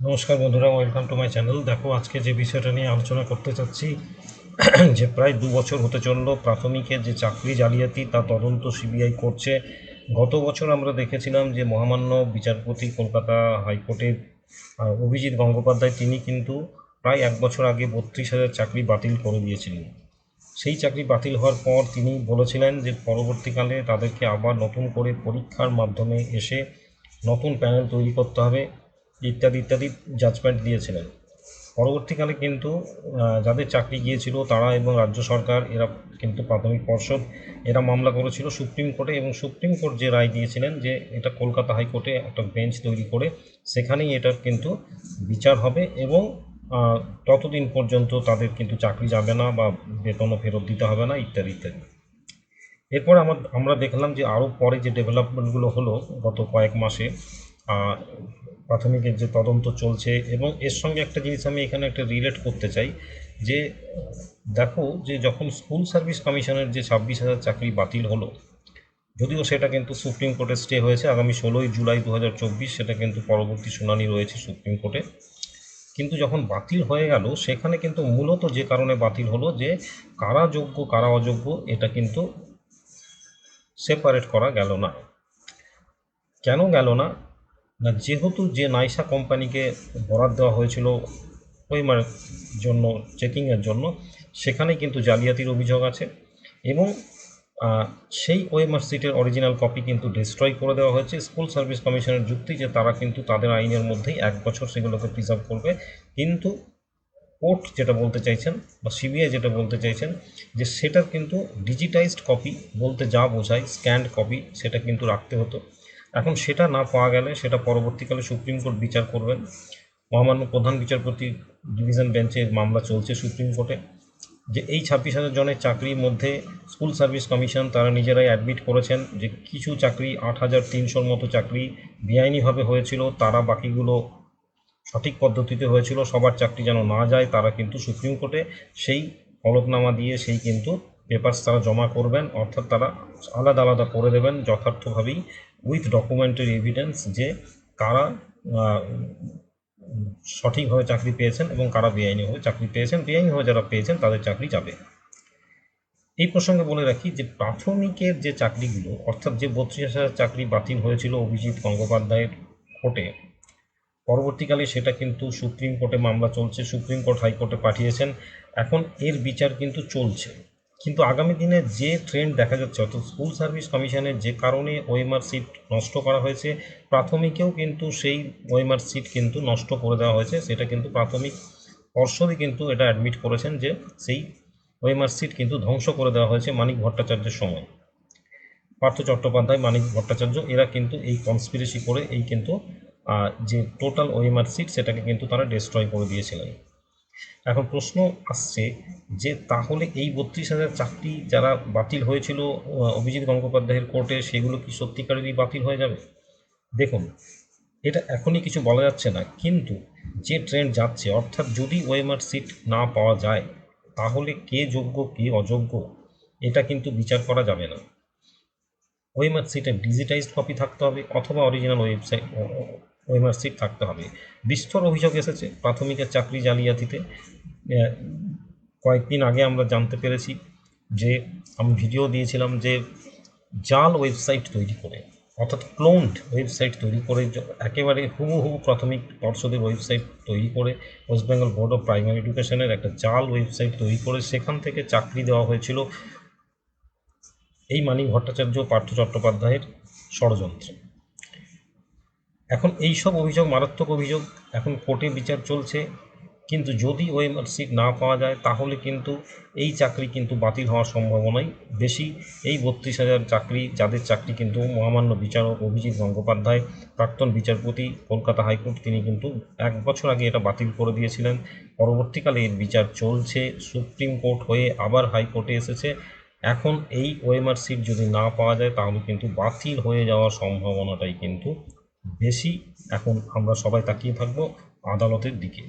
নমস্কার বন্ধুরা, welcome to my channel. দেখো, আজকে যে বিষয়টা নিয়ে আলোচনা করতে চাচ্ছি যে প্রায় 2 বছর হতে চললো প্রাথমিকের যে চাকরি জালিয়াতি তার তদন্ত সিবিআই করছে। গত বছর আমরা দেখেছিলাম যে মহামান্য বিচারপতি কলকাতা হাইকোর্টের অভিজিৎ গঙ্গোপাধ্যায় তিনি কিন্তু প্রায় 1 বছর আগে 32,000 চাকরি বাতিল করে দিয়েছিলেন। সেই চাকরি বাতিল হওয়ার পর তিনি বলেছিলেন যে পরবর্তীকালে তাদেরকে আবার নতুন করে পরীক্ষার মাধ্যমে এসে নতুন প্যানেল তৈরি করতে হবে, ইত্যাদি ইত্যাদি জাজমেন্ট দিয়েছিলেন। পরবর্তীকালে কিন্তু যাদের চাকরি গিয়েছিল তারা এবং রাজ্য সরকার এরা কিন্তু প্রাথমিক পর্ষদ এরা মামলা করেছিল সুপ্রিম কোর্টে, এবং সুপ্রিম কোর্ট যে রায় দিয়েছিলেন যে এটা কলকাতা হাইকোর্টে একটা বেঞ্চ তৈরি করে সেখানেই এটার কিন্তু বিচার হবে, এবং ততদিন পর্যন্ত তাদের কিন্তু চাকরি যাবে না বা বেতনও ফেরত দিতে হবে না, ইত্যাদি ইত্যাদি। এরপর আমরা দেখলাম যে আরও পরে যে ডেভেলপমেন্টগুলো হলো গত কয়েক মাসে, প্রাথমিকের যে তদন্ত চলছে, এবং এর সঙ্গে একটা জিনিস আমি এখানে একটা রিলেট করতে চাই যে দেখো, যে যখন স্কুল সার্ভিস কমিশনের যে 26,000 চাকরি বাতিল হলো, যদিও সেটা কিন্তু সুপ্রিম কোর্টে স্টে হয়েছে, আগামী 16ই জুলাই 2024 সেটা কিন্তু পরবর্তী শুনানি রয়েছে সুপ্রিম কোর্টে। কিন্তু যখন বাতিল হয়ে গেল সেখানে কিন্তু মূলত যে কারণে বাতিল হলো যে কারা যোগ্য কারা অযোগ্য এটা কিন্তু সেপারেট করা গেল না। কেন গেল না? না, যেহেতু যে নাইসা কোম্পানিকে বরাদ দেওয়া হয়েছিল ওইমার জন্য, চেকিংয়ের জন্য, সেখানে কিন্তু জালিয়াতির অভিযোগ আছে, এবং সেই ওএমআর সিটের অরিজিনাল কপি কিন্তু ডিস্ট্রয় করে দেওয়া হয়েছে। স্কুল সার্ভিস কমিশনের যুক্তি যে তারা কিন্তু তাদের আইনের মধ্যেই 1 বছর সেগুলোকে প্রিজার্ভ করবে, কিন্তু কোর্ট যেটা বলতে চাইছেন বা সিবিআই যেটা বলতে চাইছেন যে সেটার কিন্তু ডিজিটাইজড কপি বলতে যা বোঝায় স্ক্যান্ড কপি সেটা কিন্তু রাখতে হতো। এখন সেটা না পাওয়া গেলে সেটা পরবর্তীকালে সুপ্রিম কোর্ট বিচার করবেন। মহামান্য প্রধান বিচারপতি ডিভিশন বেঞ্চে মামলা চলছে সুপ্রিম কোর্টে, যে এই 26,000 জনের চাকরির মধ্যে স্কুল সার্ভিস কমিশন তারা নিজেরাই অ্যাডমিট করেছেন যে কিছু চাকরি 8,300 মতো চাকরি বেআইনিভাবে হয়েছিল, তারা বাকিগুলো সঠিক পদ্ধতিতে হয়েছিল। সবার চাকরি যেন না যায়, তারা কিন্তু সুপ্রিম কোর্টে সেই হলফনামা দিয়ে সেই কিন্তু পেপারস তারা জমা করবেন, অর্থাৎ তারা আলাদা আলাদা করে দেবেন যথার্থভাবেই উইথ ডকুমেন্টারি এভিডেন্স যে কারা সঠিকভাবে চাকরি পেয়েছেন এবং কারা বেআইনিভাবে চাকরি পেয়েছেন। বেআইনিভাবে যারা পেয়েছেন তাদের চাকরি যাবে। এই প্রসঙ্গে বলে রাখি যে প্রাথমিকের যে চাকরিগুলো, অর্থাৎ যে 32,000 চাকরি বাতিল হয়েছিল অভিজিৎ গঙ্গোপাধ্যায়ের কোর্টে, পরবর্তীকালে সেটা কিন্তু সুপ্রিম কোর্টে মামলা চলছে, সুপ্রিম কোর্ট হাইকোর্টে পাঠিয়েছেন, এখন এর বিচার কিন্তু চলছে। কিন্তু আগামী দিনে যে ট্রেন্ড দেখা যাচ্ছে, অর্থাৎ স্কুল সার্ভিস কমিশনের যে কারণে ওএমআর সিট নষ্ট করা হয়েছে, প্রাথমিকেও কিন্তু সেই ওএমআর সিট কিন্তু নষ্ট করে দেওয়া হয়েছে। সেটা কিন্তু প্রাথমিক পর্ষদই কিন্তু এটা অ্যাডমিট করেছেন যে সেই ওএমআর সিট কিন্তু ধ্বংস করে দেওয়া হয়েছে মানিক ভট্টাচার্যের সময়। পার্থ চট্টোপাধ্যায়, মানিক ভট্টাচার্য এরা কিন্তু এই কনস্পিরেসি করে এই কিন্তু যে টোটাল ওএমআর সিট সেটাকে কিন্তু তারা ডিস্ট্রয় করে দিয়েছিলেন। এখন প্রশ্ন আসছে যে তাহলে এই 32,000 চাকরি যারা বাতিল হয়েছিল অভিজিৎ গঙ্গোপাধ্যায়ের কোর্টে, সেগুলো কি সত্যিকারেরই বাতিল হয়ে যাবে? দেখুন, এটা এখনই কিছু বলা যাচ্ছে না, কিন্তু যে ট্রেন্ড যাচ্ছে, অর্থাৎ যদি ওএমআর সিট না পাওয়া যায় তাহলে কে যোগ্য কে অযোগ্য এটা কিন্তু বিচার করা যাবে না। ওএমআর সিটের ডিজিটাইজড কপি থাকতে হবে অথবা অরিজিনাল ওয়েবসাইট ওএমআর সিট থাকতে হবে। বিস্তর অভিযোগ এসেছে প্রাথমিকের চাকরি জালিয়াতিতে। কয়েকদিন আগে আমরা জানতে পেরেছি যে আমি ভিডিও দিয়েছিলাম যে জাল ওয়েবসাইট তৈরি করে, অর্থাৎ ক্লোনড ওয়েবসাইট তৈরি করে একেবারে হুবহু প্রাথমিক পর্ষদের ওয়েবসাইট তৈরি করে West Bengal board of primary এডুকেশনের একটা জাল ওয়েবসাইট তৈরি করে সেখান থেকে চাকরি দেওয়া হয়েছিল এই মানিক ভট্টাচার্য পার্থ চট্টোপাধ্যায়ের ষড়যন্ত্রে। এখন এই সব অভিযোগ মারাত্মক অভিযোগ, এখন কোর্টে বিচার চলছে, কিন্তু যদি ওএমআর সিট না পাওয়া যায় তাহলে কিন্তু এই চাকরি কিন্তু বাতিল হওয়ার সম্ভাবনাই বেশি। এই 32,000 চাকরি, যাদের চাকরি কিন্তু মহামান্য বিচারক অভিজিৎ গঙ্গোপাধ্যায় প্রাক্তন বিচারপতি কলকাতা হাইকোর্ট তিনি কিন্তু 1 বছর আগে এটা বাতিল করে দিয়েছিলেন। পরবর্তীকালে এর বিচার চলছে, সুপ্রিম কোর্ট হয়ে আবার হাইকোর্টে এসেছে। এখন এই ওএমআর সিট যদি না পাওয়া যায় তাহলে কিন্তু বাতিল হয়ে যাওয়ার সম্ভাবনাটাই কিন্তু বেশি। এখন আমরা সবাই তাকিয়ে থাকবো আদালতের দিকে।